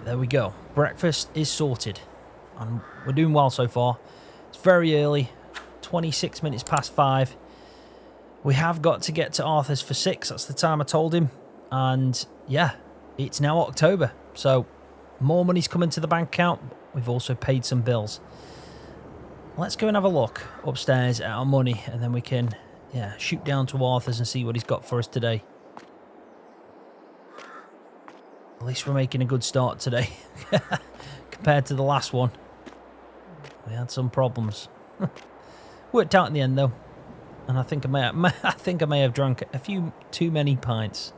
there we go. Breakfast is sorted. And we're doing well so far. It's very early. 26 minutes past 5. We have got to get to Arthur's for 6. That's the time I told him. And yeah, it's now October. So more money's coming to the bank account. We've also paid some bills. Let's go and have a look upstairs at our money. And then we can shoot down to Arthur's and see what he's got for us today. At least we're making a good start today. Compared to the last one. We had some problems. Worked out in the end though. And I think I may have drunk a few too many pints.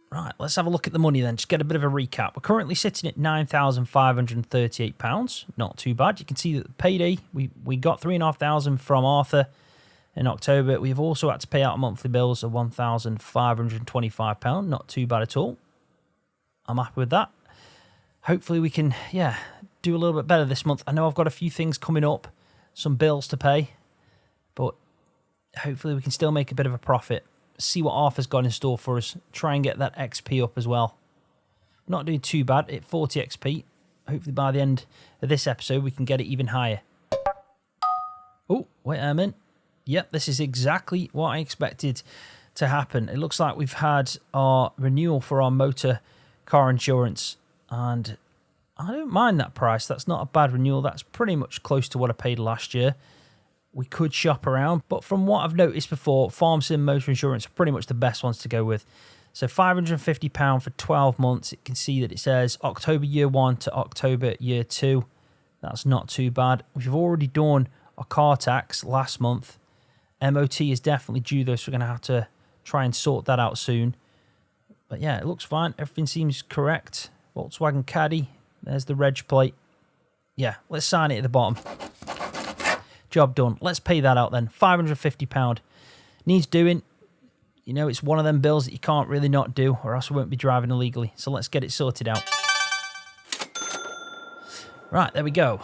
Right, let's have a look at the money then. Just get a bit of a recap. We're currently sitting at £9,538. Not too bad. You can see that the payday, we got £3,500 from Arthur in October. We've also had to pay out monthly bills of £1,525. Not too bad at all. I'm happy with that. Hopefully we can, do a little bit better this month. I know I've got a few things coming up, some bills to pay, but hopefully we can still make a bit of a profit. See what Arthur's got in store for us. Try and get that XP up as well. Not doing too bad at 40 XP. Hopefully by the end of this episode we can get it even higher. Oh, wait a minute. Yep, this is exactly what I expected to happen. It looks like we've had our renewal for our motor car insurance, and I don't mind that price. That's not a bad renewal. That's pretty much close to what I paid last year. We could shop around, but from what I've noticed before, Farm Sim motor insurance are pretty much the best ones to go with. So £550 for 12 months. You can see that it says October year 1 to October year 2. That's not too bad. We've already done our car tax last month. MOT is definitely due though, so we're going to have to try and sort that out soon. But yeah, it looks fine. Everything seems correct. Volkswagen Caddy. There's the reg plate. Yeah, let's sign it at the bottom. Job done. Let's pay that out then. £550. Needs doing. You know, it's one of them bills that you can't really not do, or else we won't be driving illegally. So let's get it sorted out. Right, there we go.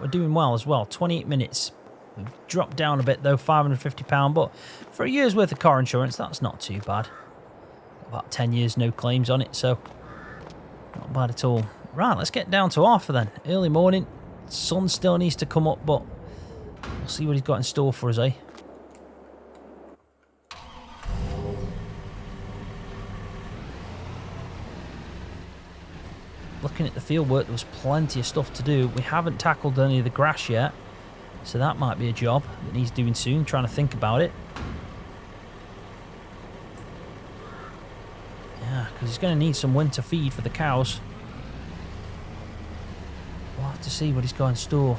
We're doing well as well. 28 minutes. We've dropped down a bit though, £550. But for a year's worth of car insurance, that's not too bad. About 10 years, no claims on it, so not bad at all. Right, let's get down to Arthur then. Early morning. Sun still needs to come up, but we'll see what he's got in store for us, eh? Looking at the field work, there was plenty of stuff to do. We haven't tackled any of the grass yet, so that might be a job that needs doing soon. Trying to think about it. Yeah, because he's going to need some winter feed for the cows. We'll have to see what he's got in store.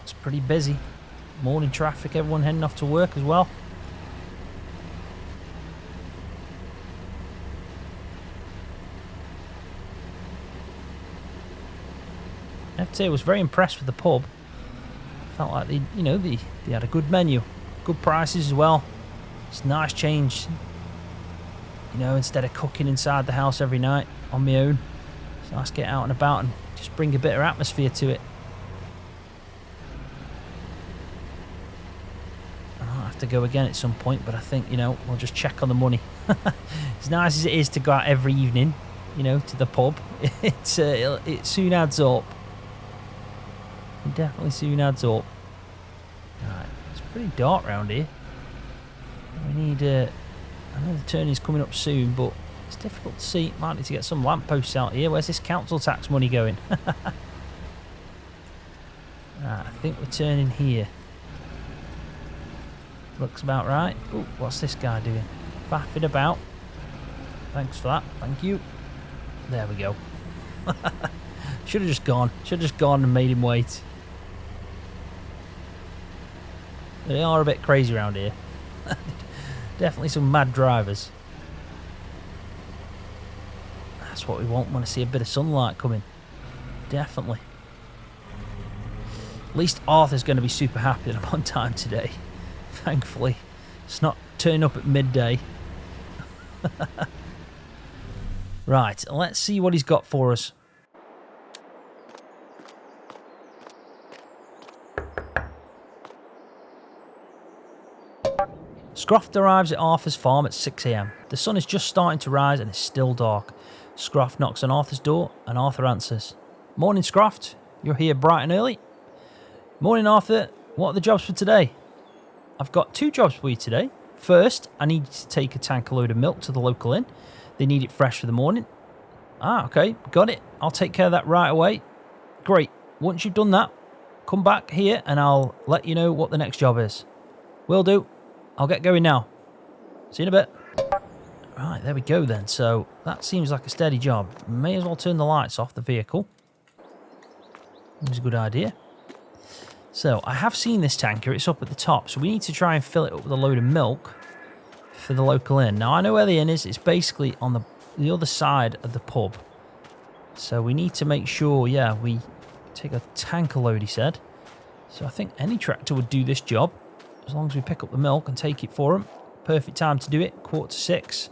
It's pretty busy. Morning traffic, everyone heading off to work as well. I have to say I was very impressed with the pub. Felt like they had a good menu, good prices as well. It's a nice change. You know, instead of cooking inside the house every night on my own, it's nice to get out and about and just bring a bit of atmosphere to it. I'll have to go again at some point, but I think, we'll just check on the money. As nice as it is to go out every evening, to the pub, it soon adds up. It definitely soon adds up. Right, it's pretty dark around here. We need I know the turning's coming up soon, but it's difficult to see. Might need to get some lampposts out here. Where's this council tax money going? Right, I think we're turning here. Looks about right. Oh, what's this guy doing? Faffing about. Thanks for that. Thank you. There we go. Should have just gone. Should have just gone and made him wait. They are a bit crazy around here. Definitely some mad drivers. That's what we want when I see a bit of sunlight coming. Definitely. At least Arthur's going to be super happy that I'm on time today. Thankfully. It's not turning up at midday. Right, let's see what he's got for us. Scroft arrives at Arthur's farm at 6 a.m. The sun is just starting to rise and it's still dark. Scroft knocks on Arthur's door and Arthur answers. Morning, Scroft. You're here bright and early? Morning, Arthur. What are the jobs for today? I've got 2 jobs for you today. First, I need you to take a tank load of milk to the local inn. They need it fresh for the morning. Ah, okay. Got it. I'll take care of that right away. Great. Once you've done that, come back here and I'll let you know what the next job is. Will do. I'll get going now. See you in a bit. Right, there we go then. So that seems like a steady job. May as well turn the lights off the vehicle. It was a good idea. So I have seen this tanker. It's up at the top. So we need to try and fill it up with a load of milk for the local inn. Now I know where the inn is. It's basically on the other side of the pub. So we need to make sure, yeah, we take a tanker load, he said. So I think any tractor would do this job. As long as we pick up the milk and take it for him. Perfect time to do it. 5:45.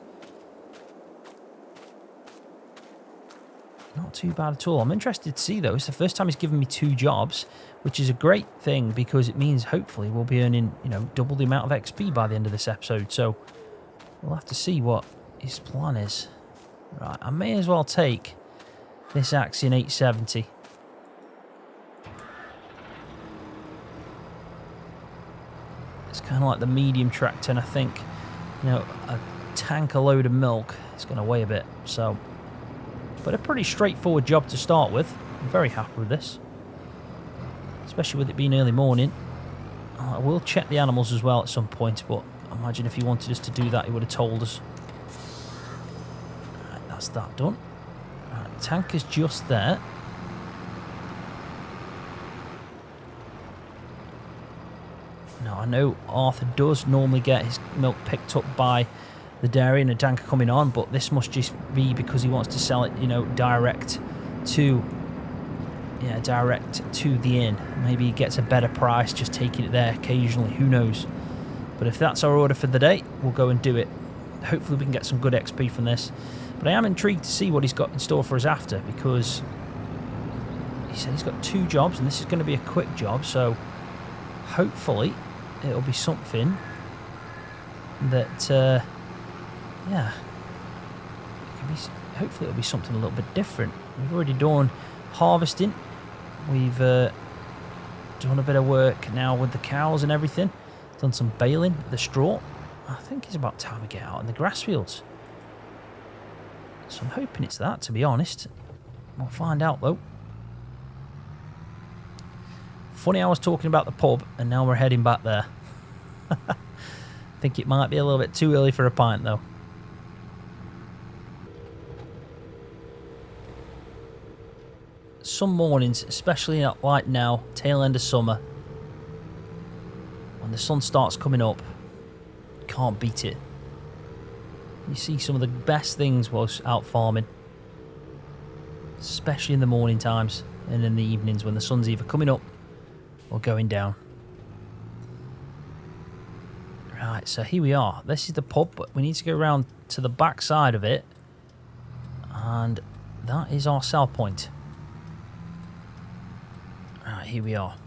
Not too bad at all. I'm interested to see, though. It's the first time he's given me 2 jobs, which is a great thing because it means hopefully we'll be earning, you know, double the amount of XP by the end of this episode. So we'll have to see what his plan is. Right, I may as well take this Axion 870. It's kind of like the medium tractor, and I think, you know, a tanker load of milk is going to weigh a bit. So, but a pretty straightforward job to start with. I'm very happy with this, especially with it being early morning. I will check the animals as well at some point, but I imagine if he wanted us to do that, he would have told us. Right, that's that done. Right, tanker's just there. Now, I know Arthur does normally get his milk picked up by the dairy and a tanker coming on, but this must just be because he wants to sell it, you know, direct to the inn. Maybe he gets a better price just taking it there occasionally, who knows. But if that's our order for the day, we'll go and do it. Hopefully we can get some good XP from this. But I am intrigued to see what he's got in store for us after, because he said he's got 2 jobs and this is going to be a quick job, so hopefully it'll be something that yeah, hopefully it'll be something a little bit different. We've already done harvesting, we've done a bit of work now with the cows and everything, done some baling of the straw. I think it's about time we get out in the grass fields, so I'm hoping it's that, to be honest. We'll find out though. Funny, I was talking about the pub and now we're heading back there. I think it might be a little bit too early for a pint though. Some mornings, especially like now, tail end of summer, when the sun starts coming up, can't beat it. You see some of the best things whilst out farming, especially in the morning times and in the evenings when the sun's either coming up or going down. Right, so here we are. This is the pub, but we need to go around to the back side of it, and that is our sell point. Right, here we are.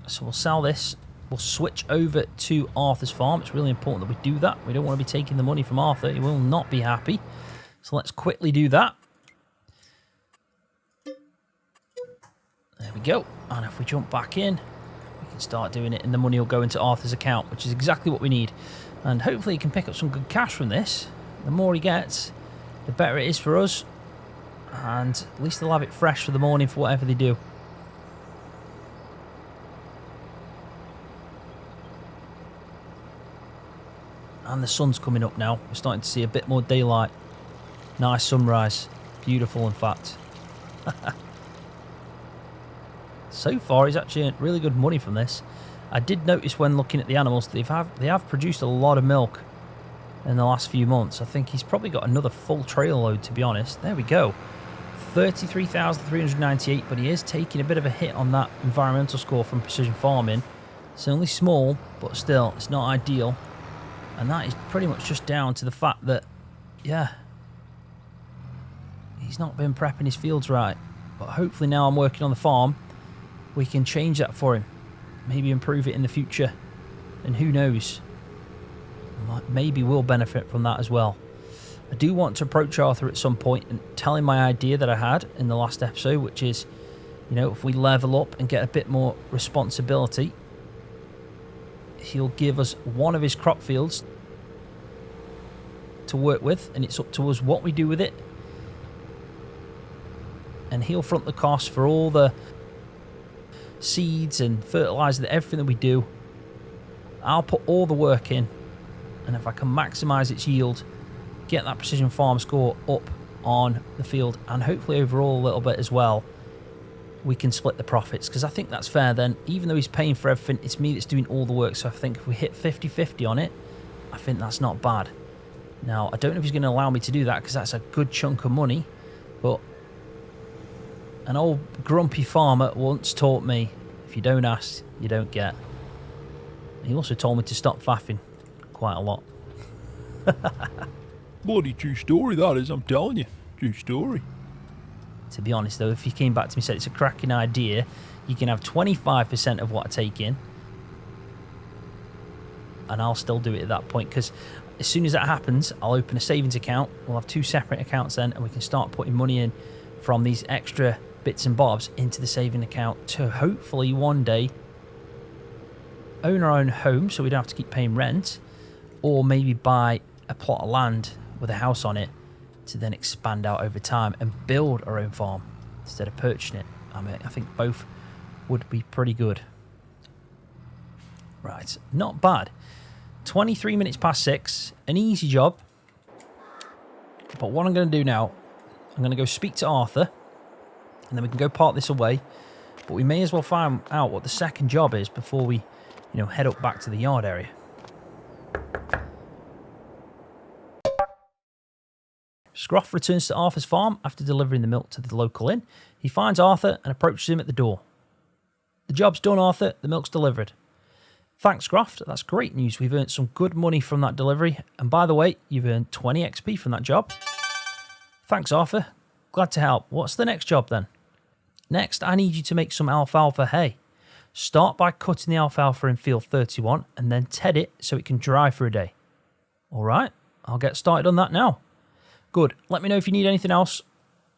So we'll sell this. We'll switch over to Arthur's farm. It's really important that we do that. We don't want to be taking the money from Arthur. He will not be happy. So let's quickly do that. There we go. And if we jump back in, we can start doing it and the money will go into Arthur's account, which is exactly what we need. And hopefully he can pick up some good cash from this. The more he gets, the better it is for us. And at least they'll have it fresh for the morning for whatever they do. And the sun's coming up now. We're starting to see a bit more daylight. Nice sunrise. Beautiful, in fact. So far, he's actually earned really good money from this. I did notice when looking at the animals, they have produced a lot of milk in the last few months. I think he's probably got another full trail load, to be honest. There we go. 33,398, but he is taking a bit of a hit on that environmental score from precision farming. It's only small, but still, it's not ideal. And that is pretty much just down to the fact that, yeah, he's not been prepping his fields right. But hopefully now I'm working on the farm, we can change that for him. Maybe improve it in the future. And who knows? maybe will benefit from that as well. I do want to approach Arthur at some point and tell him my idea that I had in the last episode, which is, you know, if we level up and get a bit more responsibility, he'll give us one of his crop fields to work with, and it's up to us what we do with it. And he'll front the cost for all the seeds and fertilizer, everything that we do. I'll put all the work in, and if I can maximise its yield, get that precision farm score up on the field, and hopefully overall a little bit as well, we can split the profits, because I think that's fair then. Even though he's paying for everything, it's me that's doing all the work, so I think if we hit 50-50 on it, I think that's not bad. Now, I don't know if he's going to allow me to do that, because that's a good chunk of money, but an old grumpy farmer once taught me, if you don't ask, you don't get. He also told me to stop faffing quite a lot. Bloody true story that is, I'm telling you. True story. To be honest though, if he came back to me and said it's a cracking idea, you can have 25% of what I take in, and I'll still do it at that point, because as soon as that happens, I'll open a savings account. We'll have two separate accounts then, and we can start putting money in from these extra bits and bobs into the saving account to hopefully one day own our own home, so we don't have to keep paying rent, or maybe buy a plot of land with a house on it to then expand out over time and build our own farm instead of purchasing it. I mean, I think both would be pretty good. Right, not bad. 23 minutes past 6, an easy job. But what I'm going to do now, I'm going to go speak to Arthur, and then we can go park this away. But we may as well find out what the second job is before we, head up back to the yard area. Scroft returns to Arthur's farm after delivering the milk to the local inn. He finds Arthur and approaches him at the door. The job's done, Arthur. The milk's delivered. Thanks, Scroft. That's great news. We've earned some good money from that delivery. And by the way, you've earned 20 XP from that job. Thanks, Arthur. Glad to help. What's the next job then? Next, I need you to make some alfalfa hay. Start by cutting the alfalfa in field 31 and then ted it so it can dry for a day. All right, I'll get started on that now. Good. Let me know if you need anything else.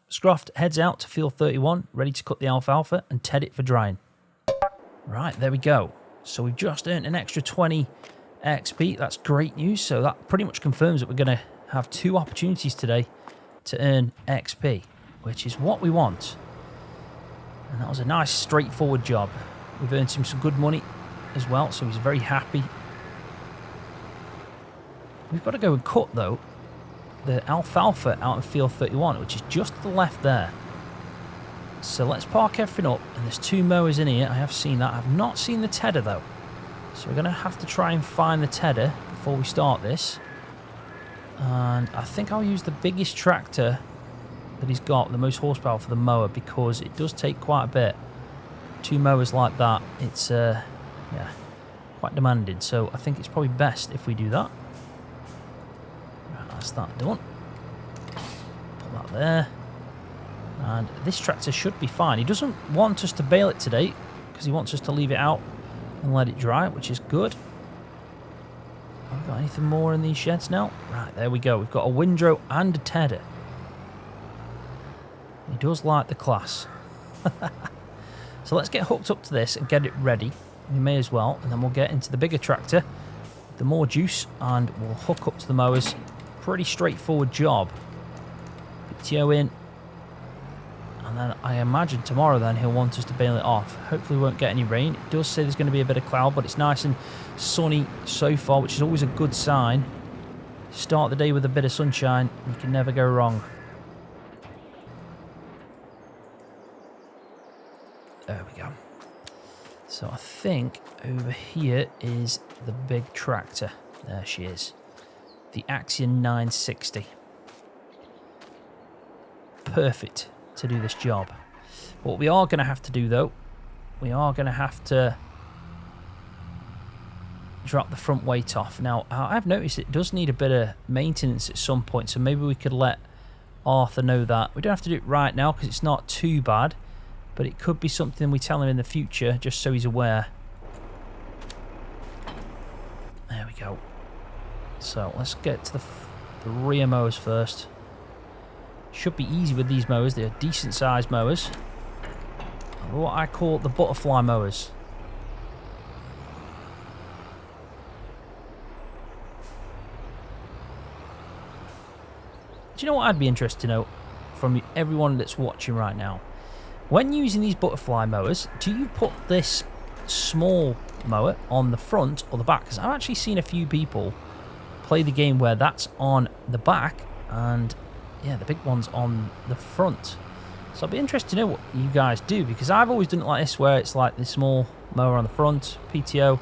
Scroft heads out to field 31, ready to cut the alfalfa and ted it for drying. Right, there we go. So we've just earned an extra 20 XP. That's great news. So that pretty much confirms that we're going to have 2 opportunities today to earn XP, which is what we want. And that was a nice, straightforward job. We've earned him some good money as well, so he's very happy. We've got to go and cut, though, the alfalfa out in field 31, which is just to the left there. So let's park everything up, and there's 2 mowers in here. I have seen that. I've not seen the tedder, though. So we're going to have to try and find the tedder before we start this. And I think I'll use the biggest tractor that he's got, the most horsepower for the mower, because it does take quite a bit. 2 mowers like that, it's quite demanding. So I think it's probably best if we do that. Right, that's that done. Put that there. And this tractor should be fine. He doesn't want us to bale it today because he wants us to leave it out and let it dry, which is good. Have we got anything more in these sheds now? Right, there we go. We've got a windrow and a tedder. He does like the class. So let's get hooked up to this and get it ready. We may as well, and then we'll get into the bigger tractor, the more juice, and we'll hook up to the mowers. Pretty straightforward job. PTO in. And then I imagine tomorrow then he'll want us to bale it off. Hopefully we won't get any rain. It does say there's going to be a bit of cloud, but it's nice and sunny so far, which is always a good sign. Start the day with a bit of sunshine, you can never go wrong. There we go. So I think over here is the big tractor. There she is. The Axion 960. Perfect to do this job. What we are going to have to do, though, we are going to have to drop the front weight off. Now, I've noticed it does need a bit of maintenance at some point, so maybe we could let Arthur know that. We don't have to do it right now because it's not too bad, but it could be something we tell him in the future, just so he's aware. There we go. So let's get to the rear mowers first. Should be easy with these mowers. They're decent sized mowers. What I call the butterfly mowers. Do you know what I'd be interested to know from everyone that's watching right now? When using these butterfly mowers, do you put this small mower on the front or the back? Because I've actually seen a few people play the game where that's on the back and yeah, the big one's on the front. So I'd be interested to know what you guys do, because I've always done it like this, where it's like the small mower on the front, PTO,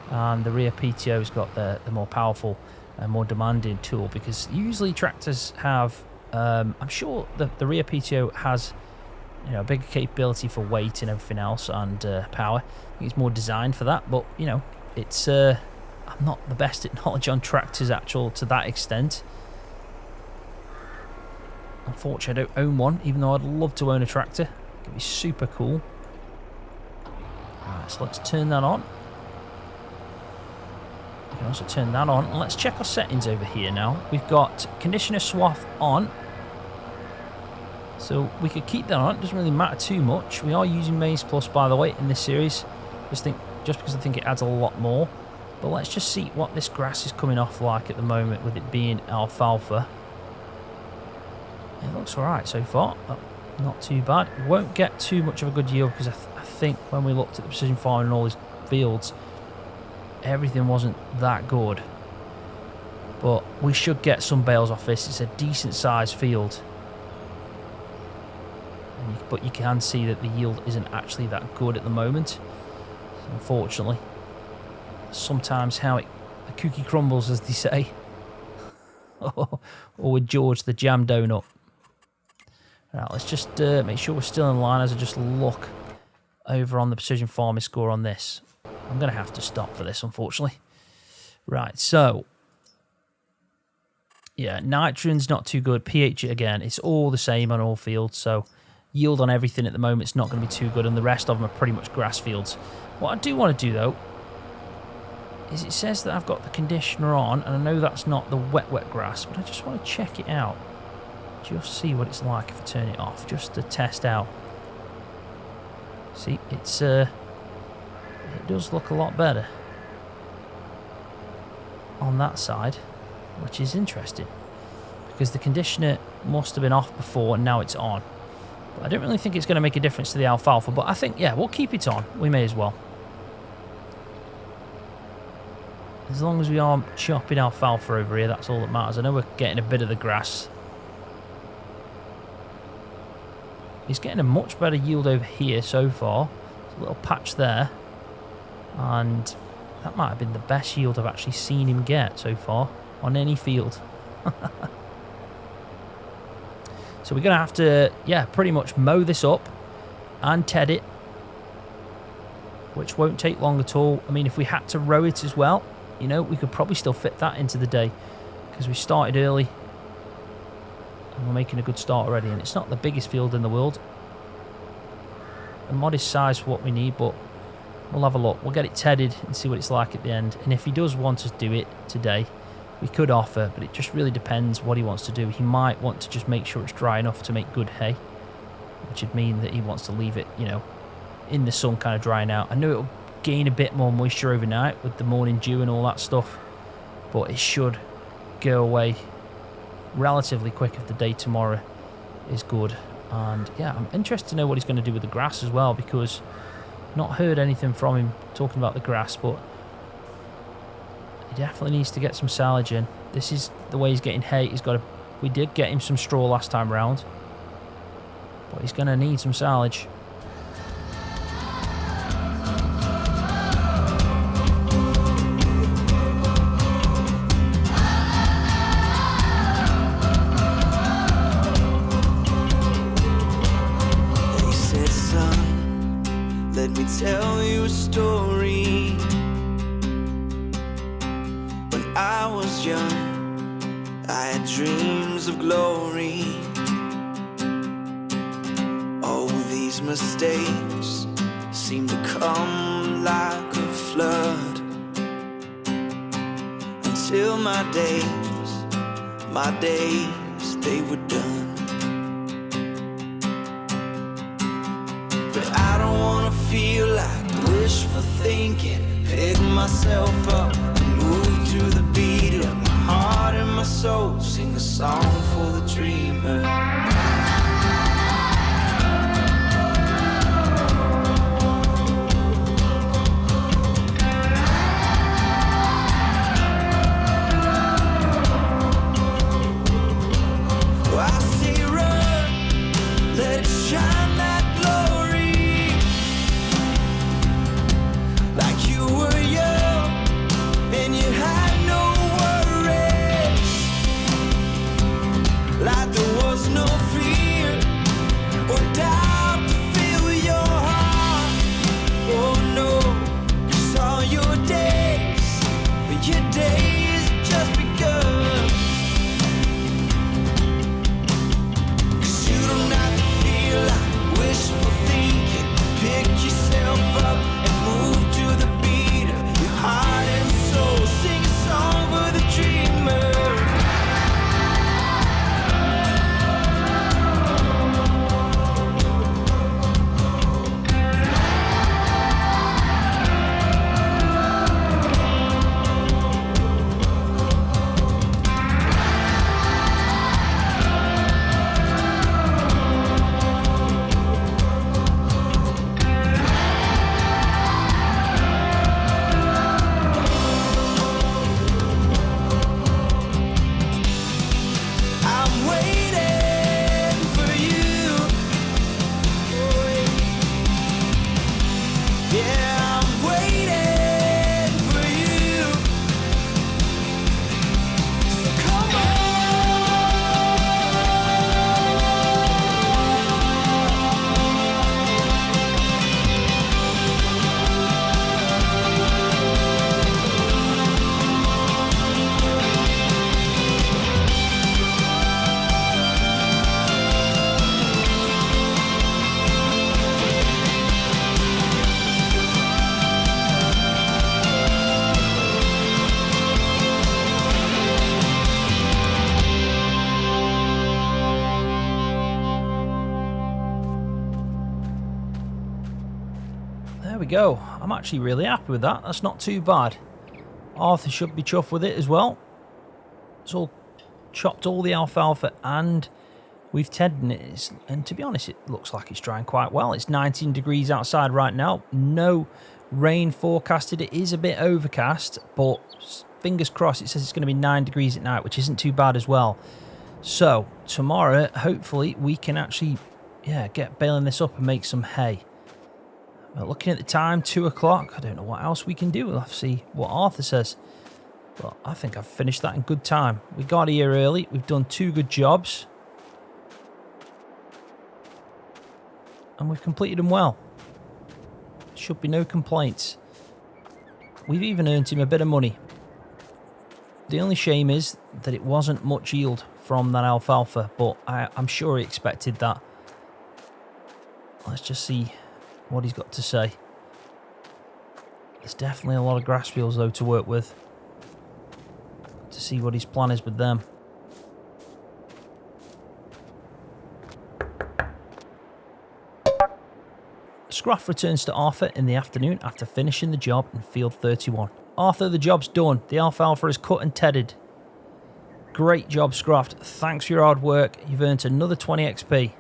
and the rear PTO's got the more powerful and more demanding tool, because usually tractors have, I'm sure the rear PTO has, you know, a bigger capability for weight and everything else, and power. I think it's more designed for that, but you know, it's I'm not the best at knowledge on tractors to that extent. Unfortunately, I don't own one, even though I'd love to own a tractor. It'd be super cool. Alright, so let's turn that on. You can also turn that on. And let's check our settings over here now. We've got conditioner swath on. So we could keep that on. It doesn't really matter too much. We are using Maize Plus, by the way, in this series. Just because I think it adds a lot more. But let's just see what this grass is coming off like at the moment, with it being alfalfa. It looks alright so far. Oh, not too bad. Won't get too much of a good yield, because I think when we looked at the precision farming and all these fields, everything wasn't that good. But we should get some bales off this. It's a decent sized field. But you can see that the yield isn't actually that good at the moment. Unfortunately. Sometimes how the cookie crumbles, as they say. Or with George the jam donut. Right, let's just make sure we're still in line as I just look over on the precision farming score on this. I'm going to have to stop for this, unfortunately. Right, so yeah, nitrogen's not too good. pH, again, it's all the same on all fields, so yield on everything at the moment is not going to be too good, and the rest of them are pretty much grass fields. What I do want to do, though, is it says that I've got the conditioner on, and I know that's not the wet grass, but I just want to check it out. Just see what it's like if I turn it off, just to test out. See, it's it does look a lot better on that side, which is interesting, because the conditioner must have been off before and now it's on. But I don't really think it's going to make a difference to the alfalfa, but I think, yeah, we'll keep it on. We may as well. As long as we are chopping alfalfa over here, that's all that matters. I know we're getting a bit of the grass. He's getting a much better yield over here so far. There's a little patch there. And that might have been the best yield I've actually seen him get so far on any field. So we're going to have to, yeah, pretty much mow this up and ted it, which won't take long at all. I mean, if we had to row it as well, you know, we could probably still fit that into the day, because we started early and we're making a good start already. And it's not the biggest field in the world, a modest size for what we need, but we'll have a look. We'll get it tedded and see what it's like at the end. And if he does want to do it today, we could offer, but it just really depends what he wants to do. He might want to just make sure it's dry enough to make good hay, which would mean that he wants to leave it, you know, in the sun, kind of drying out. I know it'll gain a bit more moisture overnight with the morning dew and all that stuff, but it should go away relatively quick if the day tomorrow is good. And yeah, I'm interested to know what he's going to do with the grass as well, because not heard anything from him talking about the grass, but he definitely needs to get some silage in. This is the way he's getting hay. We did get him some straw last time round, but he's going to need some silage. They said, son, let me tell you a story. When I was young, I had dreams of glory. All these mistakes seem to come like a flood, till my days, they were done. But I don't wanna feel like wishful thinking. Pick myself up and move to the beat of my heart and my soul. Sing a song for the dreamer. Go. I'm actually really happy with that. That's not too bad. Arthur should be chuffed with it as well. It's all chopped all the alfalfa and we've tedded it. And to be honest, it looks like it's drying quite well. It's 19 degrees outside right now. No rain forecasted. It is a bit overcast, but fingers crossed it says it's going to be 9 degrees at night, which isn't too bad as well. So tomorrow, hopefully, we can actually get baling this up and make some hay. Well, looking at the time, 2 o'clock. I don't know what else we can do. We'll have to see what Arthur says. But I think I've finished that in good time. We got here early. We've done 2 good jobs. And we've completed them well. Should be no complaints. We've even earned him a bit of money. The only shame is that it wasn't much yield from that alfalfa. But I'm sure he expected that. Let's just see what he's got to say. There's definitely a lot of grass fields though to work with. To see what his plan is with them. Scroft returns to Arthur in the afternoon after finishing the job in field 31. Arthur, the job's done. The alfalfa is cut and tedded. Great job, Scroft. Thanks for your hard work. You've earned another 20 XP.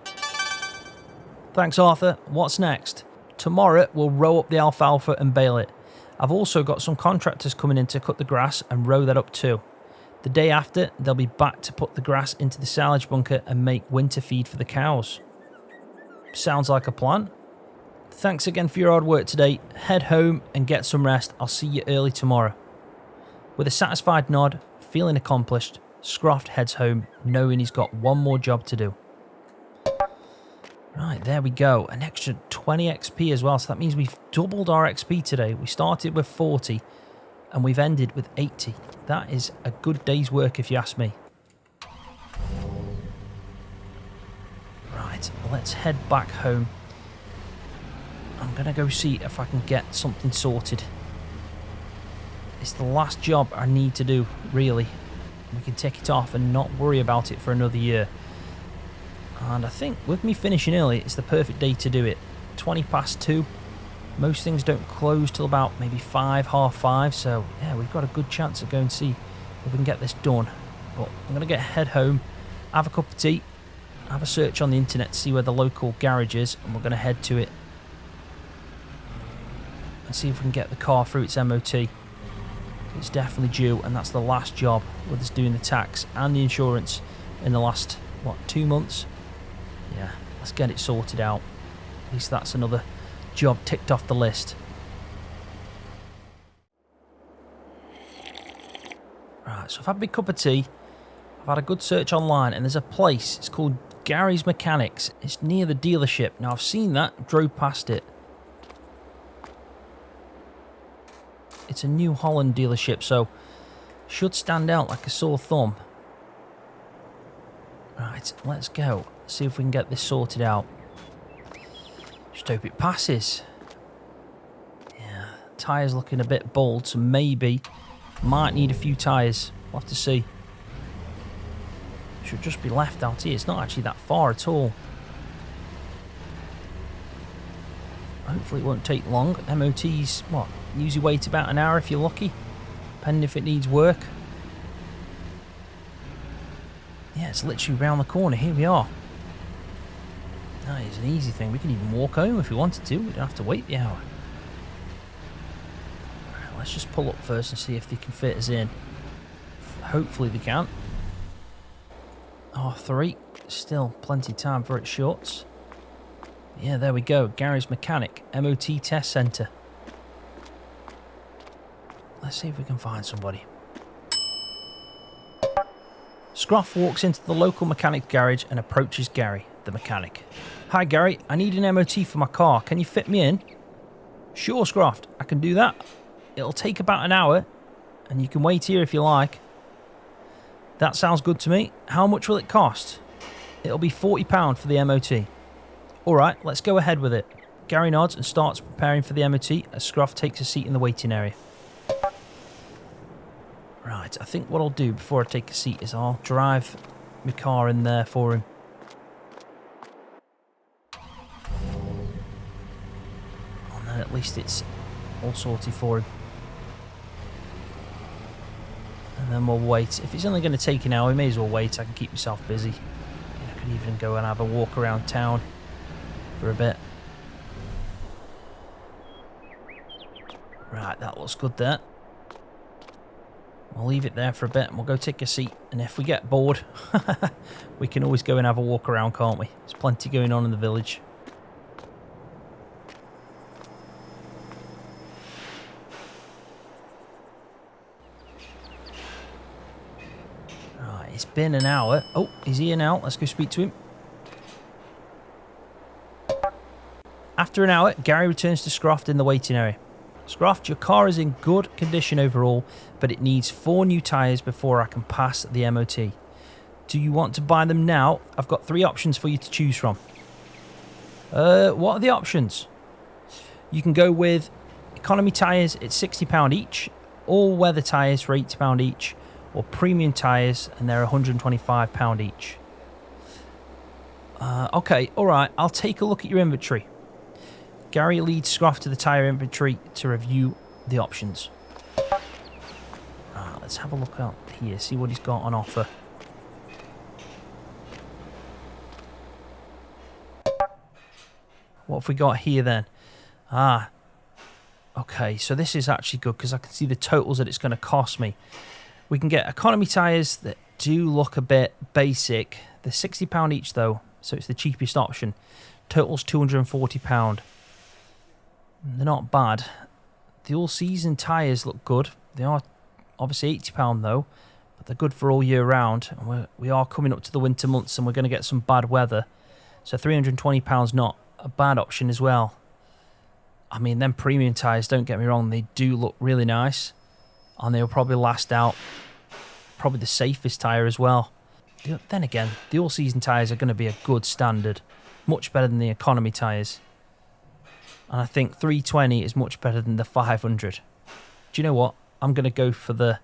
Thanks, Arthur. What's next? Tomorrow, we'll row up the alfalfa and bale it. I've also got some contractors coming in to cut the grass and row that up too. The day after, they'll be back to put the grass into the silage bunker and make winter feed for the cows. Sounds like a plan. Thanks again for your hard work today. Head home and get some rest. I'll see you early tomorrow. With a satisfied nod, feeling accomplished, Scroft heads home, knowing he's got one more job to do. Right, there we go. An extra 20 XP as well. So that means we've doubled our XP today. We started with 40 and we've ended with 80. That is a good day's work if you ask me. Right, let's head back home. I'm going to go see if I can get something sorted. It's the last job I need to do, really. We can take it off and not worry about it for another year. And I think with me finishing early, it's the perfect day to do it. 20 past 2. Most things don't close till about maybe 5, half 5. So yeah, we've got a good chance of going to see if we can get this done. But I'm going to head home, have a cup of tea, have a search on the internet to see where the local garage is, and we're going to head to it and see if we can get the car through its MOT. It's definitely due, and that's the last job with us doing the tax and the insurance in the last, 2 months? Yeah, let's get it sorted out. At least that's another job ticked off the list. Right, so I've had my cup of tea, I've had a good search online, and there's a place, it's called Gary's Mechanics. It's near the dealership. Now I've seen that, drove past it. It's a New Holland dealership, so should stand out like a sore thumb. Right, let's go. See if we can get this sorted out. Just hope it passes. Yeah, tyres looking a bit bald, so maybe might need a few tyres. We'll have to see. Should just be left out here. It's not actually that far at all. Hopefully it won't take long. MOT's, usually wait about an hour if you're lucky, depending if it needs work. Yeah, it's literally round the corner. Here we are. That is an easy thing. We can even walk home if we wanted to. We don't have to wait the hour. Right, let's just pull up first and see if they can fit us in. Hopefully they can. R3. Still plenty of time for it shorts. Yeah, there we go. Gary's Mechanic MOT Test Centre. Let's see if we can find somebody. Scroft walks into the local mechanic's garage and approaches Gary, the mechanic. Hi Gary, I need an MOT for my car. Can you fit me in? Sure, Scroft, I can do that. It'll take about an hour, and you can wait here if you like. That sounds good to me. How much will it cost? It'll be £40 for the MOT. Alright, let's go ahead with it. Gary nods and starts preparing for the MOT as Scroft takes a seat in the waiting area. Right, I think what I'll do before I take a seat is I'll drive my car in there for him. And then at least it's all sorted for him. And then we'll wait. If it's only going to take an hour, we may as well wait. I can keep myself busy. I could even go and have a walk around town for a bit. Right, that looks good there. We'll leave it there for a bit and we'll go take a seat. And if we get bored, we can always go and have a walk around, can't we? There's plenty going on in the village. Right, it's been an hour. Oh, he's here now. Let's go speak to him. After an hour, Gary returns to Scroft in the waiting area. Scroft, your car is in good condition overall, but it needs 4 new tyres before I can pass the MOT. Do you want to buy them now? I've got 3 options for you to choose from. What are the options? You can go with economy tyres at £60 each, all-weather tyres for £80 each, or premium tyres, and they're £125 each. Okay, alright, I'll take a look at your inventory. Gary leads Scroft to the tyre inventory to review the options. Let's have a look out here, see what he's got on offer. What have we got here then? Okay, so this is actually good because I can see the totals that it's going to cost me. We can get economy tyres that do look a bit basic. They're £60 each though, so it's the cheapest option. Totals £240. They're not bad. The all-season tyres look good. They are obviously £80 though, but they're good for all year round. And we are coming up to the winter months and we're going to get some bad weather. So £320 not a bad option as well. I mean, them premium tyres, don't get me wrong, they do look really nice. And they'll probably last out. Probably the safest tyre as well. Then again, the all-season tyres are going to be a good standard. Much better than the economy tyres. And I think 320 is much better than the 500. Do you know what? I'm going to go for the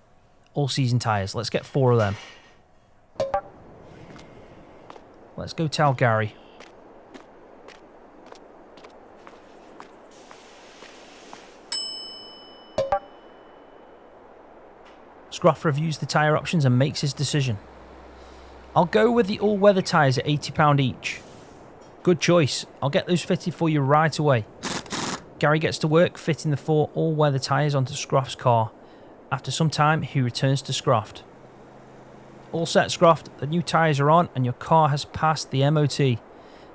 all-season tyres. Let's get 4 of them. Let's go tell Gary. Scroft reviews the tyre options and makes his decision. I'll go with the all-weather tyres at £80 each. Good choice. I'll get those fitted for you right away. Gary gets to work fitting the 4 all-weather tyres onto Scroft's car. After some time, he returns to Scroft. All set, Scroft. The new tyres are on and your car has passed the MOT.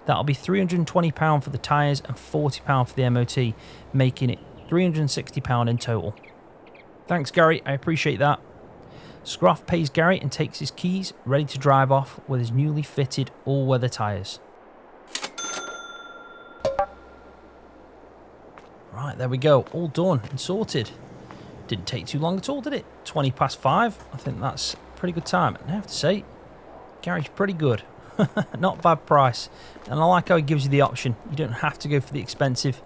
That'll be £320 for the tyres and £40 for the MOT, making it £360 in total. Thanks, Gary. I appreciate that. Scroft pays Gary and takes his keys, ready to drive off with his newly fitted all-weather tyres. Right, there we go. All done and sorted. Didn't take too long at all, did it? 20 past 5. I think that's a pretty good time. And I have to say, Gary's pretty good. Not bad price. And I like how he gives you the option. You don't have to go for the expensive.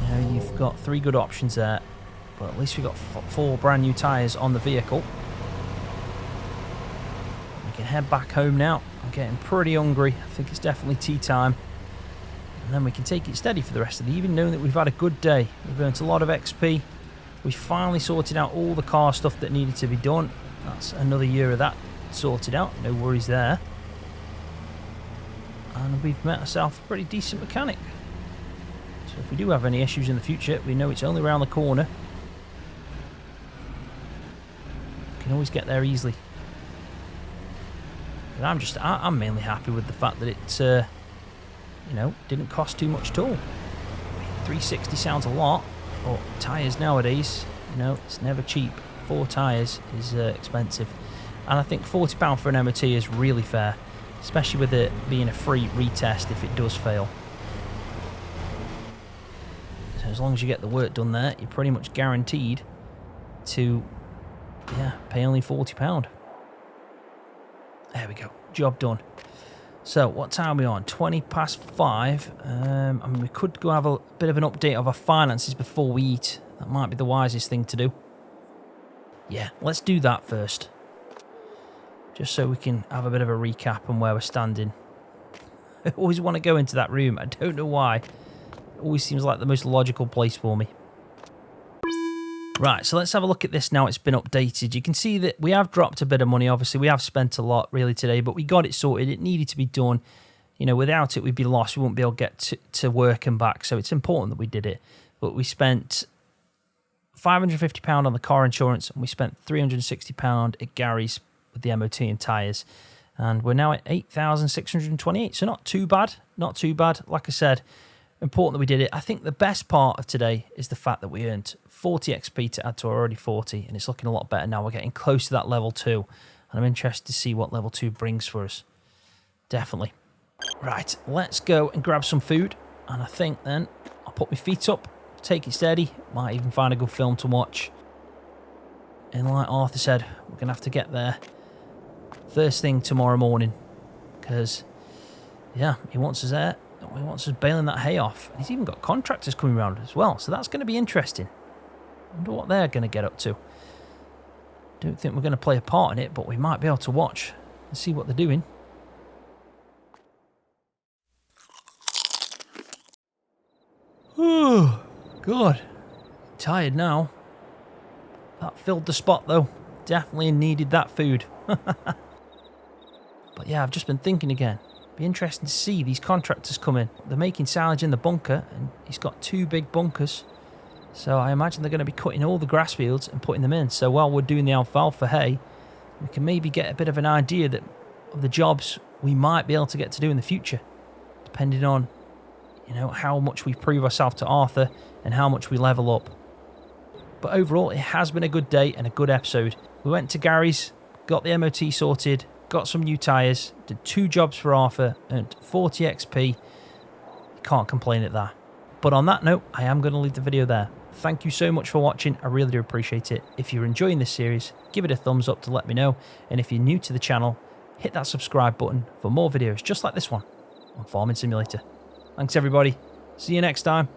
You know, you've got 3 good options there. But at least we've got 4 brand new tyres on the vehicle. We can head back home now. I'm getting pretty hungry. I think it's definitely tea time. And then we can take it steady for the rest of the evening, knowing that we've had a good day. We've earned a lot of XP. We finally sorted out all the car stuff that needed to be done. That's another year of that sorted out. No worries there. And we've met ourselves a pretty decent mechanic. So if we do have any issues in the future, we know it's only around the corner. We can always get there easily. But I'm mainly happy with the fact that it, you know, didn't cost too much at all. 360 sounds a lot, but tyres nowadays, you know, it's never cheap. 4 tyres is expensive. And I think £40 for an MOT is really fair, especially with it being a free retest if it does fail. So as long as you get the work done there, you're pretty much guaranteed to, yeah, pay only £40. There we go, job done. So what time are we on? 20 past 5. I mean, we could go have a bit of an update of our finances before we eat. That might be the wisest thing to do. Yeah, let's do that first. Just so we can have a bit of a recap on where we're standing. I always want to go into that room. I don't know why. It always seems like the most logical place for me. Right, so let's have a look at this now. It's been updated. You can see that we have dropped a bit of money. Obviously, we have spent a lot really today, but we got it sorted. It needed to be done. You know, without it, we'd be lost. We wouldn't be able to get to work and back. So it's important that we did it. But we spent £550 on the car insurance, and we spent £360 at Gary's with the MOT and tyres. And we're now at 8,628. So not too bad. Not too bad. Like I said, important that we did it. I think the best part of today is the fact that we earned 40 XP to add to our already 40, and it's looking a lot better now. We're getting close to that level 2, and I'm interested to see what level 2 brings for us. Definitely. Right, let's go and grab some food, and I think then I'll put my feet up, take it steady, might even find a good film to watch. And like Arthur said, we're going to have to get there first thing tomorrow morning, because, yeah, he wants us there. He wants us baling that hay off. He's even got contractors coming around as well, so that's going to be interesting. I wonder what they're going to get up to. Don't think we're going to play a part in it, but we might be able to watch and see what they're doing. Oh, God. Tired now. That filled the spot, though. Definitely needed that food. But yeah, I've just been thinking again. Be interesting to see these contractors come in. They're making silage in the bunker, and he's got 2 big bunkers. So I imagine they're going to be cutting all the grass fields and putting them in. So while we're doing the alfalfa hay, we can maybe get a bit of an idea of the jobs we might be able to get to do in the future, depending on, you know, how much we prove ourselves to Arthur and how much we level up. But overall, it has been a good day and a good episode. We went to Gary's, got the MOT sorted, got some new tyres, did 2 jobs for Arthur, earned 40 XP. Can't complain at that. But on that note, I am going to leave the video there. Thank you so much for watching. I really do appreciate it. If you're enjoying this series, give it a thumbs up to let me know. And if you're new to the channel, hit that subscribe button for more videos just like this one on Farming Simulator. Thanks everybody. See you next time.